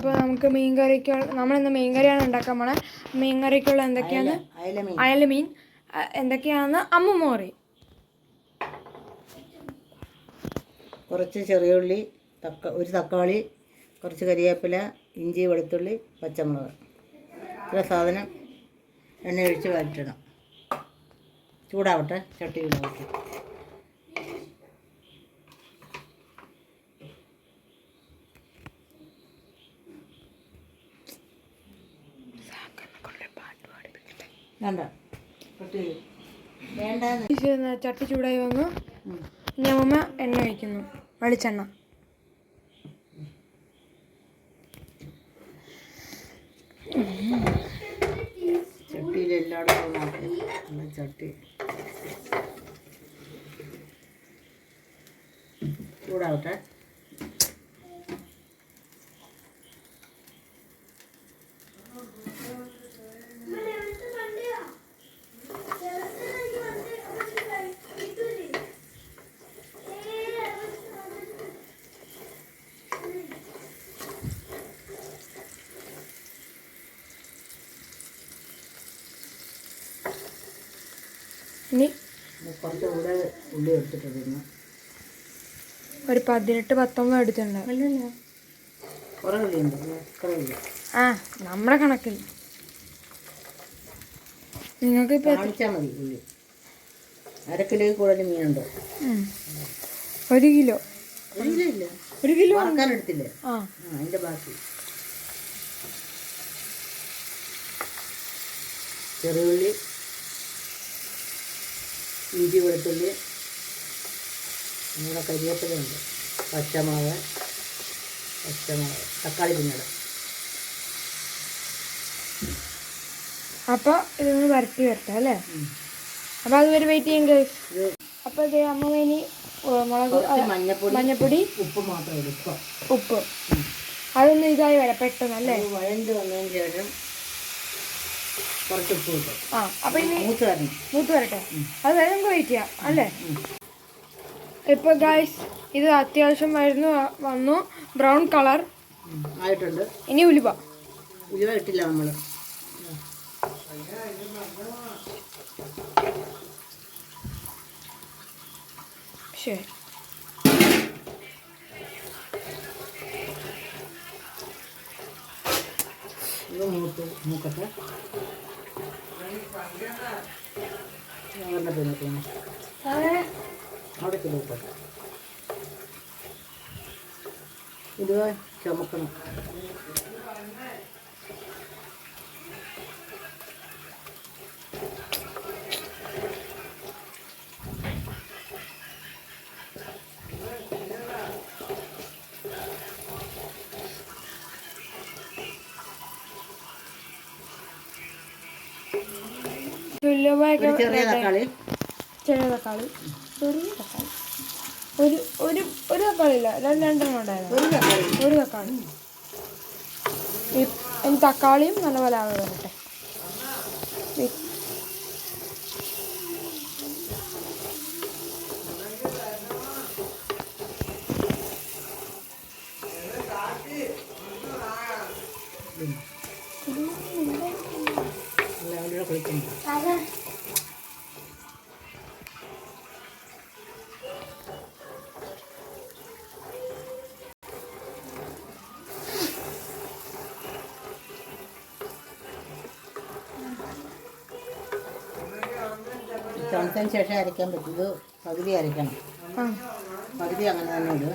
അപ്പോൾ നമുക്ക് നമ്മളിന്ന് മീൻ കറിയാണ് ഉണ്ടാക്കാൻ പോണേ. മീൻ കറിക്കുള്ള എന്തൊക്കെയാണ് അയല മീൻ എന്തൊക്കെയാണെന്ന് അമ്മൂമ്മ പറയും. കുറച്ച് ചെറിയ ഉള്ളി, ഒരു തക്കാളി, കുറച്ച് കരിവേപ്പില, ഇഞ്ചി, വെളുത്തുള്ളി, പച്ചമുളക്. ഇത്ര സാധനം എണ്ണ ഒഴിച്ച് വഴറ്റണം. ചൂടാവട്ടെ, ചട്ടി ചൂടാവട്ടെ. ചട്ടി ചൂടായി വന്നു. ഇനി അമ്മ എണ്ണ ഒഴിക്കുന്നു, വെളിച്ചെണ്ണ. ചട്ടിയിൽ എല്ലായിടത്തും ചട്ടി ചൂടാവട്ടെ. ഇനി കുറച്ച് കൂടെ ഉള്ളി എടുത്തിട്ടുണ്ട്. ഒരു 18-19 എടുത്തിട്ടുണ്ട്. കുറേ ഉള്ളിയുണ്ട്. ആ, നമ്മുടെ കണക്കിൽ നിങ്ങൾക്ക് ഇപ്പം കാണിച്ചാൽ മതി. ഉള്ളി 1/2 കിലോയിൽ കൂടുതൽ മീനുണ്ടോ? 1 കിലോ. 1 കിലോ വറക്കാൻ എടുത്തില്ലേ? ആ, അതിൻ്റെ ബാക്കി. ചെറിയുള്ളി, ഇഞ്ചി, വെളുത്തുള്ളി, നമ്മുടെ കരിവേപ്പിലുണ്ട്, പച്ചമുളക്, തക്കാളി പിന്നീട്. അപ്പോൾ ഇതൊന്ന് വരട്ടി വരട്ടെ അല്ലേ? അപ്പോൾ അതുവരെ വെയിറ്റ് ചെയ്യും. അപ്പോൾ ഇത് അമ്മ ഇനി മുളക്, മഞ്ഞപ്പൊടി, ഉപ്പ് മാത്രം എടുക്കുക. ഉപ്പ് അതൊന്ന് ഇതായി വരാം പെട്ടെന്ന് അല്ലേ? വഴണ്ട് വന്നതിന് ശേഷം കുറച്ച് ഉപ്പ് കിട്ടും. ആ, അപ്പോൾ ഇനി മൂത്ത് വരട്ടെ. അത് വരെ നമുക്ക് വെയിറ്റ് ചെയ്യാം അല്ലേ? ഇപ്പോൾ ഗായ്സ് ഇത് അത്യാവശ്യം വന്നു ബ്രൗൺ കളർ ആയിട്ടുണ്ട്. ഇനി ഉലുവ ഇട്ടില്ല നമ്മൾ. ശരി, ഇത് മൂക്കട്ടെ. അവിടെ ചിലപ്പോൾ ഇത് ചുമക്കണം. ചെറിയ തക്കാളി ഒരു തക്കാളി ഇല്ല, രണ്ടെണ്ണം ഉണ്ടായിരുന്നു. ഒരു തക്കാളി. തക്കാളിയും നല്ലപോലെ ആകെ വരട്ടെ. തണുത്തതിന് ശേഷം അരയ്ക്കാൻ പറ്റും. ഇത് പകുതി അരയ്ക്കണം. പകുതി അങ്ങനെ തന്നെ ഇടുക.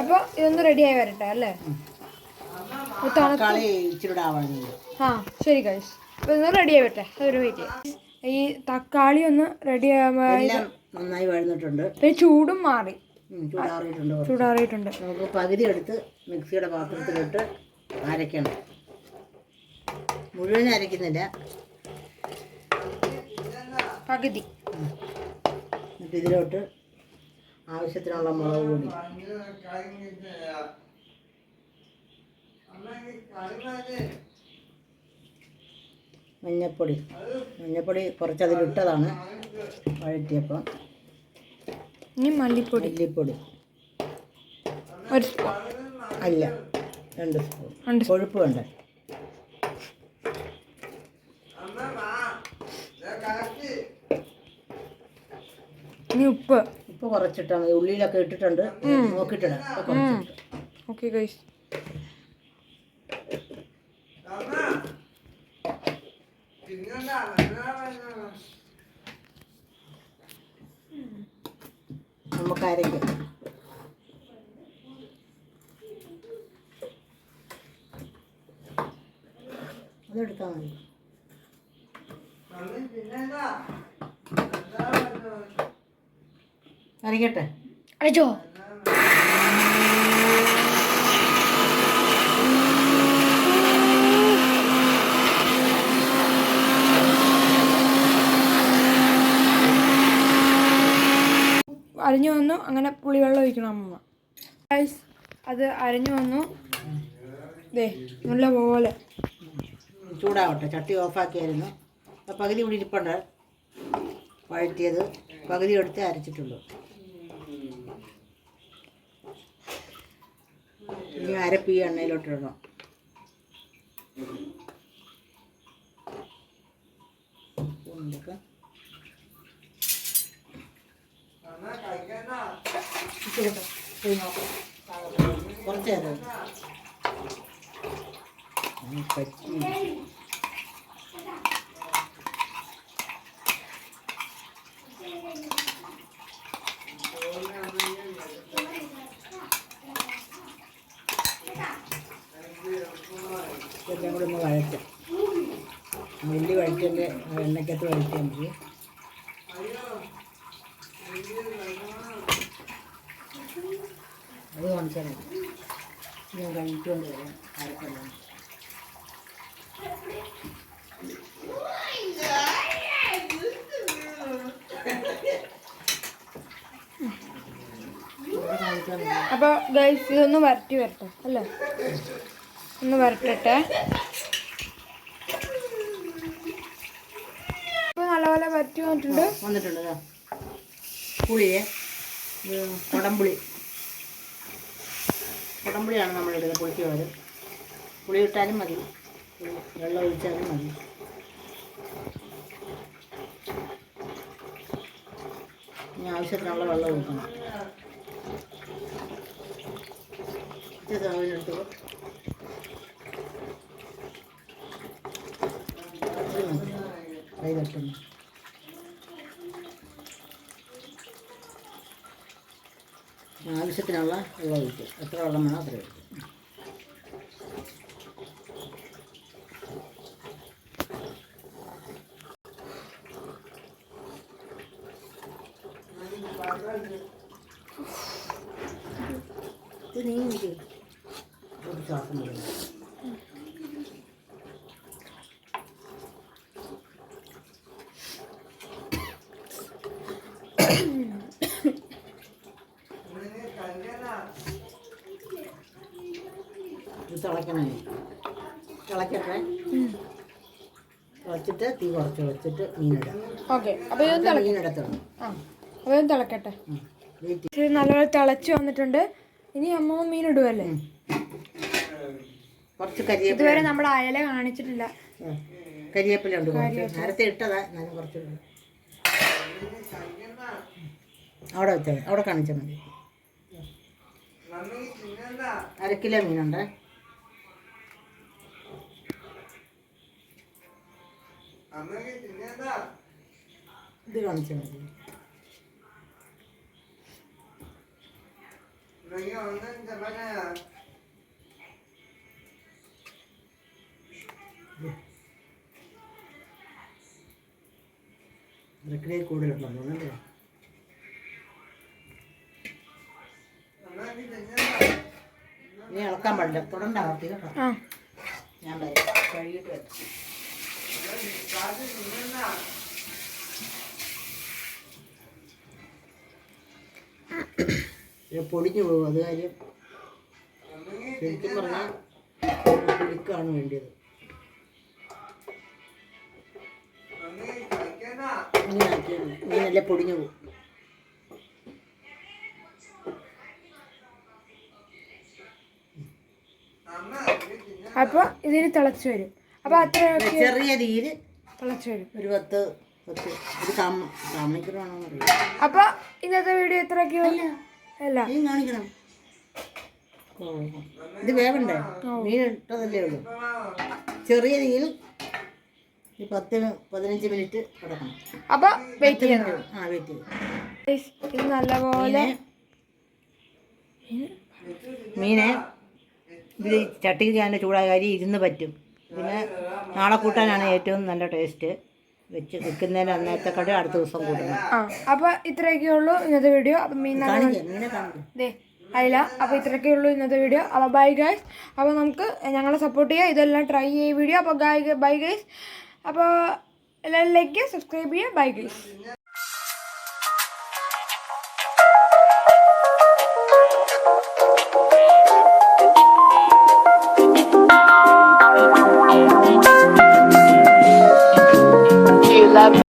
അപ്പോൾ ഇതൊന്ന് റെഡിയായി വരട്ടെ അല്ലേ? തക്കാളി ഇച്ചിരി ആവണം. ആ ശരി ഗൈസ്, അപ്പോൾ ഇതൊന്ന് റെഡിയായി വരട്ടെ. അതൊരു വെയിറ്റ് ചെയ്യാം. ഈ തക്കാളി ഒന്ന് റെഡി നന്നായി വഴന്നിട്ടുണ്ട്. ചൂടും മാറി ചൂടാറിയിട്ടുണ്ട്. നമുക്ക് പകുതി എടുത്ത് മിക്സിയുടെ പാത്രത്തിലിട്ട് അരയ്ക്കണം. മുഴുവൻ അരയ്ക്കുന്നില്ല, പകുതി. എന്നിട്ട് ഇതിലോട്ട് ആവശ്യത്തിനുള്ള മുളക് പൊടി, മഞ്ഞപ്പൊടി കുറച്ച് അതിലിട്ടതാണ് വഴറ്റിയപ്പോൾ. ഇനി മല്ലിപ്പൊടി, ഒരു സ്പൂൺ. അല്ല 2 സ്പൂൺ. 2 സ്പൂൺ. കൊഴുപ്പ് വേണ്ട. ഇനി ഉപ്പ് കുറച്ചിട്ടാൽ മതി. ഉള്ളിയിലൊക്കെ ഇട്ടിട്ടുണ്ട്, നോക്കിയിട്ടിടാം. Okay guys. നമുക്ക് അരയ്ക്കാം. അതെടുത്താൽ മതി. അരയ്ക്കട്ടെ. അരച്ചോ? അരിഞ്ഞു വന്നു. അങ്ങനെ പുളിവെള്ളം ഒഴിക്കണം അമ്മ. ഗൈസ് അത് അരിഞ്ഞു വന്നു. ദേ നല്ല പോലെ ചൂടാവട്ടെ. ചട്ടി ഓഫാക്കിയായിരുന്നു. അപ്പോൾ പകുതി ഇവിടെ ഇരിപ്പുണ്ട്. വഴറ്റിയത് പകുതി എടുത്ത് അരച്ചിട്ടുള്ളൂ. ഇനി അരപ്പ് ഈ എണ്ണയിലോട്ടിടണം. കുറച്ച് നേരം പറ്റി. എല്ലാം കൂടെ ഒന്ന് വഴറ്റാം. ഉള്ളി വഴറ്റിൻ്റെ എണ്ണയ്ക്കകത്ത് വഴറ്റിയാൽ മതി. അത് കാണിച്ചാൽ മതി. ഞാൻ കഴിച്ചുകൊണ്ട് വരാം. ആർക്കെല്ലാം അപ്പോൾ ഗൈസ് ഇതൊന്ന് വരട്ടി വരട്ടെ അല്ലേ? ഒന്ന് വരട്ടെ. ഇപ്പോൾ നല്ലപോലെ വരട്ടി വന്നിട്ടുണ്ട്. പുളിയെ കുടംപുളിയാണ് നമ്മളിടുന്നത്. പുളിക്ക് പകരം പുളി ഇട്ടാലും മതി, വെള്ളം ഒഴിച്ചാലും മതി. ഇനി ആവശ്യത്തിനുള്ള വെള്ളം ഒഴിക്കണം. സാധനമെടുത്ത് കൈ തട്ടുന്നു. ആവശ്യത്തിനുള്ള വെള്ളം ഒഴിക്കും. എത്ര വെള്ളം വേണം അത്ര ഒഴിക്കും. ഇത് നീങ്ങി ഒരു ശ്വാസം വരും. ഇത് തിളയ്ക്കണേ. തിളയ്ക്കട്ടെ. തിളച്ചിട്ട് തീ കുറച്ച് വെച്ചിട്ട് മീനിടാം. ഓക്കെ. അപ്പോൾ ഇത് മീനിടത്തുള്ളൂ. അപ്പോൾ ഇത് തിളക്കട്ടെ. ഇത് നല്ലപോലെ തിളച്ച് വന്നിട്ടുണ്ട്. ഇനി അമ്മ മീൻ ഇടുവല്ലേ? കുറച്ച് കരിയേപ്പില. ഇതുവരെ നമ്മൾ അയല കാണിച്ചിട്ടില്ല. കരിയേപ്പില ഉണ്ട്. നേരത്തെ ഇട്ടതാ. ഞാനും കുറച്ച് അവിടെ വെച്ചാൽ അവിടെ കാണിച്ചാൽ മതി. 1/2 കിലോ മീനുണ്ട്. ഇത് കാണിച്ചാൽ മതി. ഇറക്കിലേ കൂടുതലുണ്ടോ അല്ലേ? ഇനി ഇളക്കാൻ പാടില്ല. തുടണ്ട ആർത്തി കേട്ടോ. ഞാൻ വരാം. കഴുകിയിട്ട് വരാം. പൊടിഞ്ഞു പോകും. അത് കാര്യം ശരിക്കും പറഞ്ഞാൽ പുളിക്കാണ് വേണ്ടിയത്. ഇങ്ങനെ ആക്കിയാൽ ഇങ്ങനെയല്ലേ പൊടിഞ്ഞു പോകും. അപ്പോൾ ഇതിന് തിളച്ച് വരും. അപ്പോൾ അത്രയൊക്കെ ചെറിയ തീയിൽ തിളച്ച് വരും. ഒരു 10 ഒരു കാമണിക്കൂർ വേണമെന്ന് അറിയാം. അപ്പോൾ ഇന്നത്തെ വീഡിയോ ഇത്രയൊക്കെ അല്ല മീൻ കാണിക്കണം. ഇത് വേവണ്ടേ? മീൻ ഇട്ടതല്ലേ ഉള്ളൂ. ചെറിയ തീയിൽ 10-15 മിനിറ്റ് കിടക്കണം. അപ്പോൾ വെയിറ്റ് ചെയ്യണം. വെയിറ്റ് ചെയ്യും. ഇത് നല്ലപോലെ മീനെ ഇത് ചട്ടിയിൽ ഞാൻ ചൂടായ അരി ഇരുന്ന് പറ്റും. പിന്നെ നാളെ കൂട്ടാനാണ് ഏറ്റവും നല്ല ടേസ്റ്റ്. വെക്കുന്നതിന് അന്നേരത്തെക്കാട്ട് അടുത്ത ദിവസം കൂട്ടണം. അപ്പോൾ ഇത്രയൊക്കെ ഉള്ളൂ ഇന്നത്തെ വീഡിയോ. അപ്പം മീനെ കാണിക്കും അല്ല. അപ്പോൾ ഇത്രയൊക്കെ ഉള്ളൂ ഇന്നത്തെ വീഡിയോ. അപ്പോൾ ബൈ ഗൈസ്. അപ്പോൾ നമുക്ക് ഞങ്ങളെ സപ്പോർട്ട് ചെയ്യുക, ഇതെല്ലാം ട്രൈ ചെയ്യുക വീഡിയോ. അപ്പോൾ ബൈ ഗൈസ്. അപ്പോൾ എല്ലാവരും ലൈക്ക് ചെയ്യുക, സബ്സ്ക്രൈബ് ചെയ്യുക. Bye guys.